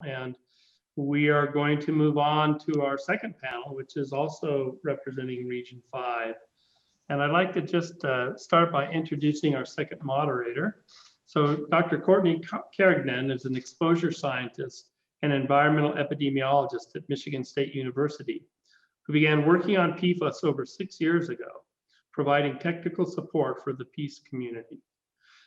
and we are going to move on to our second panel, which is also representing Region 5. And I'd like to just start by introducing our second moderator. So Dr. Courtney Carignan is an exposure scientist and environmental epidemiologist at Michigan State University, who began working on PFAS over 6 years ago, providing technical support for the peace community.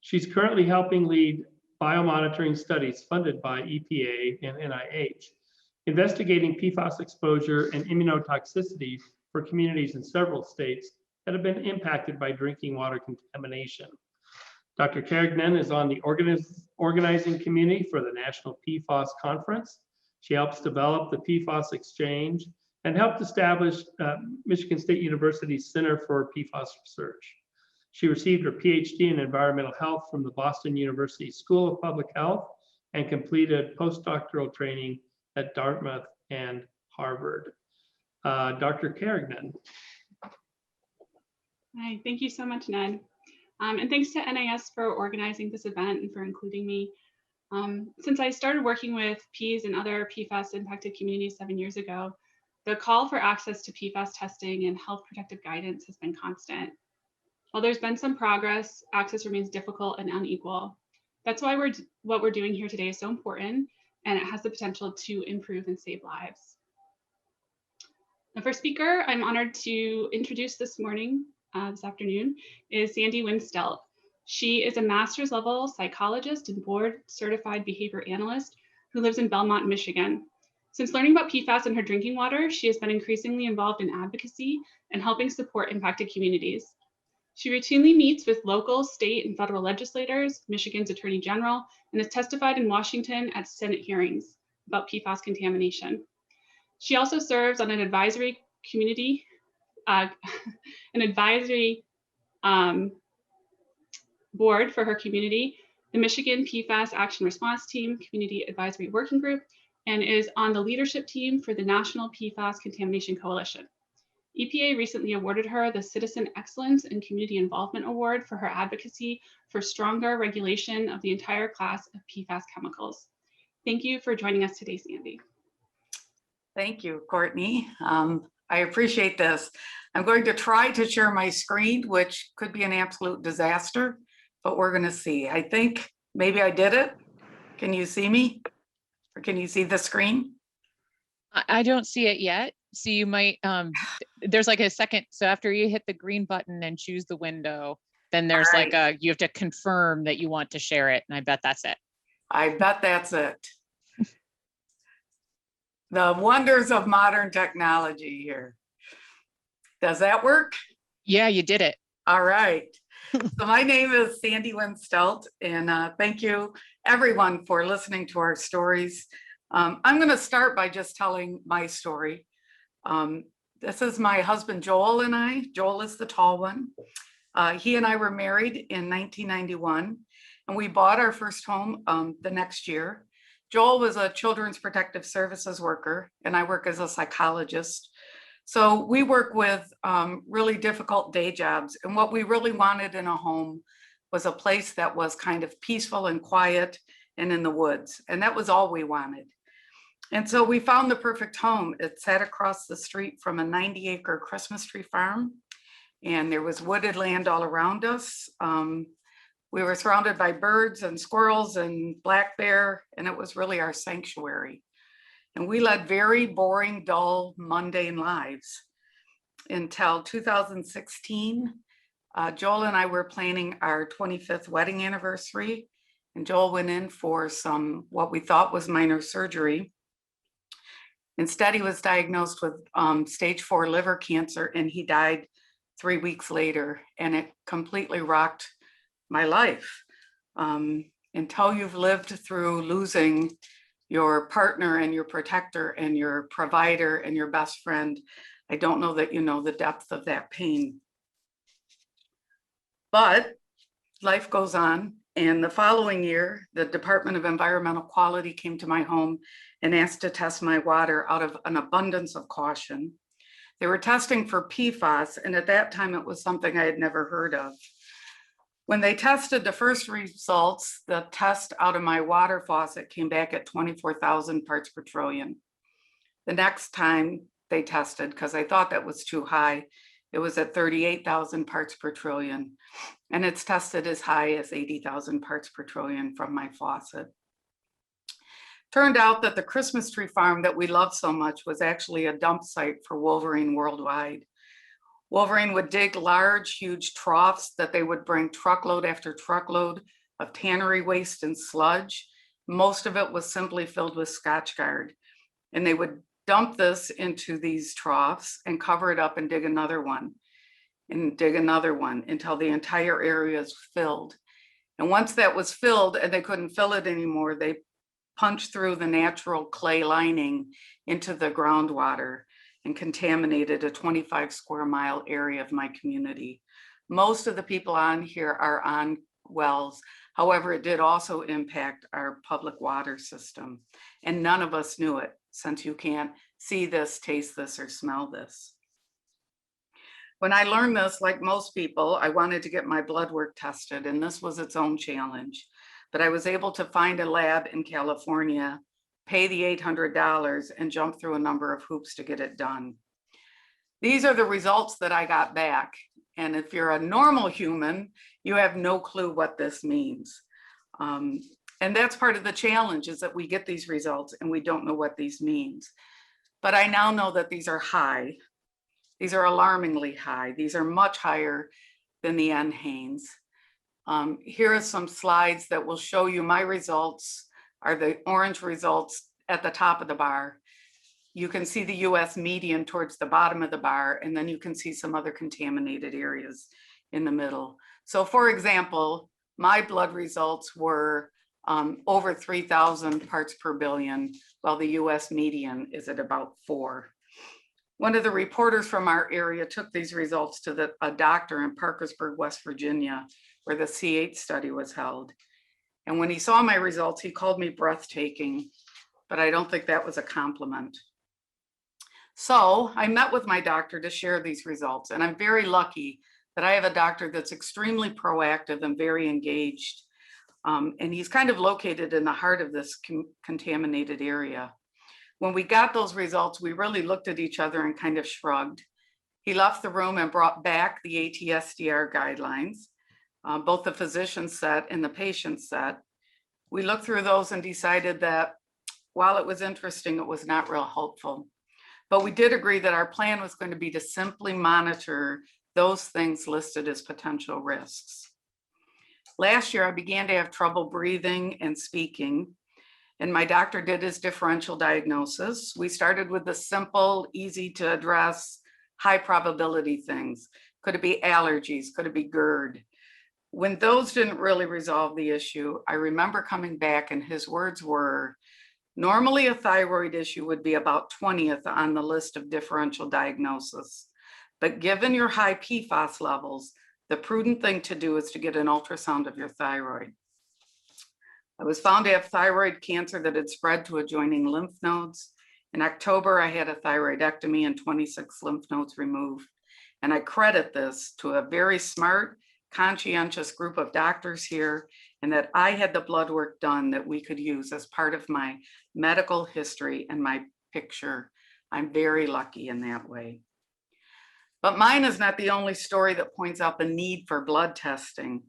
She's currently helping lead biomonitoring studies funded by EPA and NIH, investigating PFAS exposure and immunotoxicity for communities in several states that have been impacted by drinking water contamination. Dr. Carignan is on the organizing committee for the National PFAS Conference. She helps develop the PFAS Exchange and helped establish Michigan State University's Center for PFAS Research. She received her PhD in environmental health from the Boston University School of Public Health and completed postdoctoral training at Dartmouth and Harvard. Dr. Carignan. Hi, thank you so much, Ned. And thanks to NIS for organizing this event and for including me. Since I started working with PEAS and other PFAS impacted communities 7 years ago, the call for access to PFAS testing and health protective guidance has been constant. While there's been some progress, access remains difficult and unequal. That's why what we're doing here today is so important, and it has the potential to improve and save lives. The first speaker I'm honored to introduce this afternoon, is Sandy Wynn Stelt. She is a master's level psychologist and board certified behavior analyst who lives in Belmont, Michigan. Since learning about PFAS in her drinking water, she has been increasingly involved in advocacy and helping support impacted communities. She routinely meets with local, state, and federal legislators, Michigan's Attorney General, and has testified in Washington at Senate hearings about PFAS contamination. She also serves on an advisory community, board for her community, the Michigan PFAS Action Response Team Community Advisory Working Group, and is on the leadership team for the National PFAS Contamination Coalition. EPA recently awarded her the Citizen Excellence and Community Involvement Award for her advocacy for stronger regulation of the entire class of PFAS chemicals. Thank you for joining us today, Sandy. Thank you, Courtney. I appreciate this. I'm going to try to share my screen, which could be an absolute disaster, but we're going to see. I think maybe I did it. Can you see me? Or can you see the screen? I don't see it yet. So you might, there's like a second. So after you hit the green button and choose the window, then there's like you have to confirm that you want to share it. And I bet that's it. I bet that's it. The wonders of modern technology here. Does that work? Yeah, you did it. All right. So my name is Sandy Wynn Stelt, and thank you everyone for listening to our stories. I'm going to start by just telling my story. This is my husband, Joel, and I. Joel is the tall one. He and I were married in 1991, and we bought our first home the next year. Joel was a children's protective services worker, and I work as a psychologist. So we work with really difficult day jobs. And what we really wanted in a home was a place that was kind of peaceful and quiet and in the woods. And that was all we wanted. And so we found the perfect home. It sat across the street from a 90-acre Christmas tree farm, and there was wooded land all around us. We were surrounded by birds and squirrels and black bear, and it was really our sanctuary. And we led very boring, dull, mundane lives until 2016. Joel and I were planning our 25th wedding anniversary, and Joel went in for some what we thought was minor surgery. Instead, he was diagnosed with stage 4 liver cancer, and he died 3 weeks later, and it completely rocked my life. Until you've lived through losing your partner and your protector and your provider and your best friend, I don't know that you know the depth of that pain. But life goes on. And the following year, the Department of Environmental Quality came to my home and asked to test my water out of an abundance of caution. They were testing for PFAS, and at that time it was something I had never heard of. When they tested the first results, the test out of my water faucet came back at 24,000 parts per trillion. The next time they tested, because I thought that was too high, it was at 38,000 parts per trillion. And it's tested as high as 80,000 parts per trillion from my faucet. Turned out that the Christmas tree farm that we love so much was actually a dump site for Wolverine worldwide. Wolverine would dig large, huge troughs that they would bring truckload after truckload of tannery waste and sludge. Most of it was simply filled with Scotchgard. And they would dump this into these troughs and cover it up and dig another one and dig another one until the entire area is filled. And once that was filled and they couldn't fill it anymore, they punched through the natural clay lining into the groundwater and contaminated a 25 square mile area of my community. Most of the people on here are on wells. However, it did also impact our public water system. And none of us knew it, since you can't see this, taste this, or smell this. When I learned this, like most people, I wanted to get my blood work tested, and this was its own challenge. But I was able to find a lab in California, pay the $800, and jump through a number of hoops to get it done. These are the results that I got back. And if you're a normal human, you have no clue what this means. And that's part of the challenge, is that we get these results and we don't know what these means. But I now know that these are high. These are alarmingly high. These are much higher than the NHANES. Here are some slides that will show you my results are the orange results at the top of the bar. You can see the US median towards the bottom of the bar, and then you can see some other contaminated areas in the middle. So for example, my blood results were over 3,000 parts per billion, while the US median is at about 4. One of the reporters from our area took these results to a doctor in Parkersburg, West Virginia, where the C8 study was held. And when he saw my results, he called me breathtaking, but I don't think that was a compliment. So I met with my doctor to share these results, and I'm very lucky that I have a doctor that's extremely proactive and very engaged. And he's kind of located in the heart of this contaminated area. When we got those results, we really looked at each other and kind of shrugged. He left the room and brought back the ATSDR guidelines, both the physician set and the patient set. We looked through those and decided that while it was interesting, it was not real helpful. But we did agree that our plan was going to be to simply monitor those things listed as potential risks. Last year, I began to have trouble breathing and speaking, and my doctor did his differential diagnosis. We started with the simple, easy to address, high probability things. Could it be allergies? Could it be GERD? When those didn't really resolve the issue, I remember coming back and his words were, normally a thyroid issue would be about 20th on the list of differential diagnosis. But given your high PFAS levels, the prudent thing to do is to get an ultrasound of your thyroid. I was found to have thyroid cancer that had spread to adjoining lymph nodes. In October, I had a thyroidectomy and 26 lymph nodes removed. And I credit this to a very smart, conscientious group of doctors here, and that I had the blood work done that we could use as part of my medical history and my picture. I'm very lucky in that way. But mine is not the only story that points out the need for blood testing.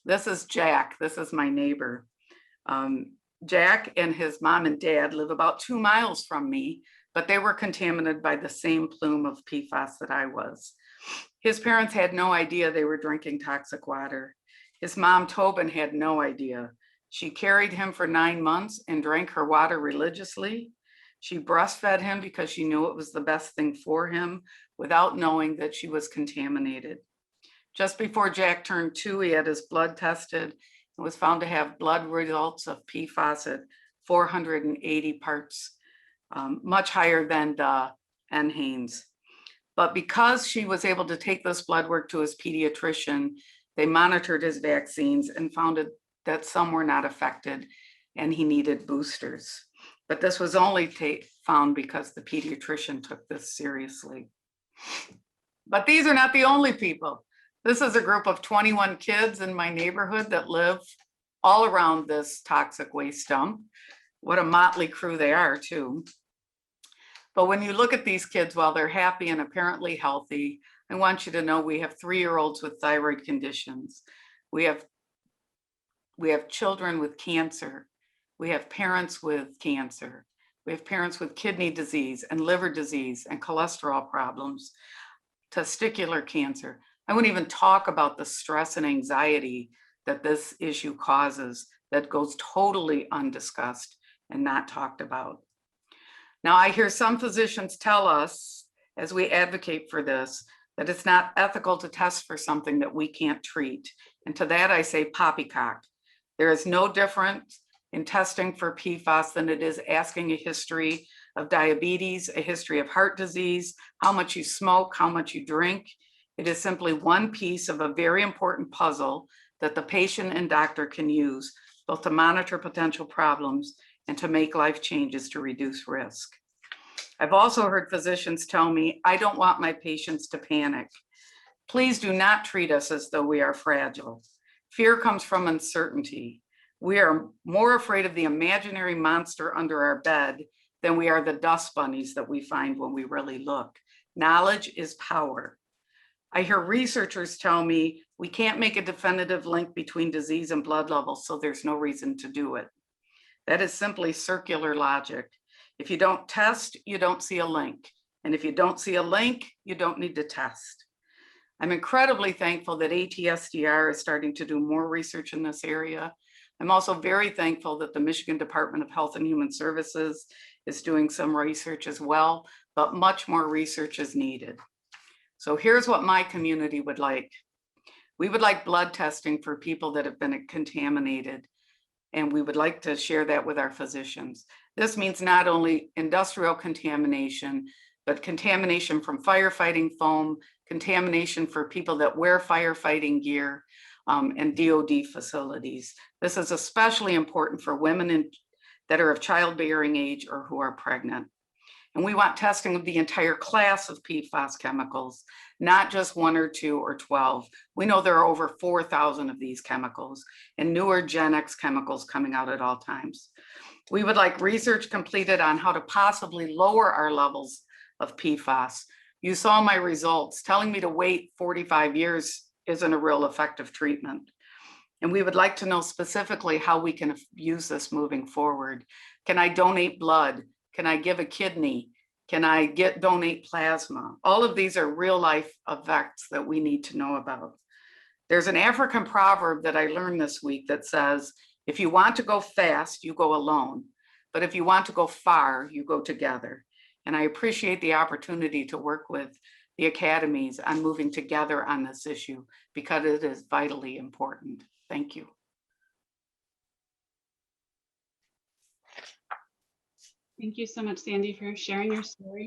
This is Jack. This is my neighbor. Jack and his mom and dad live about 2 miles from me, but they were contaminated by the same plume of PFAS that I was. His parents had no idea they were drinking toxic water. His mom, Tobin, had no idea. She carried him for 9 months and drank her water religiously. She breastfed him because she knew it was the best thing for him without knowing that she was contaminated. Just before Jack turned 2, he had his blood tested and was found to have blood results of PFAS at 480 parts, much higher than the NHANES. But because she was able to take this blood work to his pediatrician, they monitored his vaccines and found that some were not affected and he needed boosters. But this was only found because the pediatrician took this seriously. But these are not the only people. This is a group of 21 kids in my neighborhood that live all around this toxic waste dump. What a motley crew they are too. But when you look at these kids, while they're happy and apparently healthy, I want you to know we have 3-year-olds with thyroid conditions. We have children with cancer. We have parents with cancer. We have parents with kidney disease and liver disease and cholesterol problems, testicular cancer. I wouldn't even talk about the stress and anxiety that this issue causes that goes totally undiscussed and not talked about. Now, I hear some physicians tell us, as we advocate for this, that it's not ethical to test for something that we can't treat. And to that I say poppycock. There is no difference in testing for PFAS than it is asking a history of diabetes, a history of heart disease, how much you smoke, how much you drink. It is simply one piece of a very important puzzle that the patient and doctor can use both to monitor potential problems and to make life changes to reduce risk. I've also heard physicians tell me, I don't want my patients to panic. Please do not treat us as though we are fragile. Fear comes from uncertainty. We are more afraid of the imaginary monster under our bed than we are the dust bunnies that we find when we really look. Knowledge is power. I hear researchers tell me we can't make a definitive link between disease and blood levels, so there's no reason to do it. That is simply circular logic. If you don't test, you don't see a link. And if you don't see a link, you don't need to test. I'm incredibly thankful that ATSDR is starting to do more research in this area. I'm also very thankful that the Michigan Department of Health and Human Services is doing some research as well, but much more research is needed. So here's what my community would like. We would like blood testing for people that have been contaminated, and we would like to share that with our physicians. This means not only industrial contamination, but contamination from firefighting foam, contamination for people that wear firefighting gear, and DOD facilities. This is especially important for women that are of childbearing age or who are pregnant. And we want testing of the entire class of PFAS chemicals, not just 1 or 2 or 12. We know there are over 4,000 of these chemicals and newer Gen X chemicals coming out at all times. We would like research completed on how to possibly lower our levels of PFAS. You saw my results. Telling me to wait 45 years isn't a real effective treatment. And we would like to know specifically how we can use this moving forward. Can I donate blood? Can I give a kidney? Can I donate plasma? All of these are real life effects that we need to know about. There's an African proverb that I learned this week that says, if you want to go fast, you go alone. But if you want to go far, you go together. And I appreciate the opportunity to work with the academies on moving together on this issue because it is vitally important. Thank you. Thank you so much, Sandy, for sharing your story.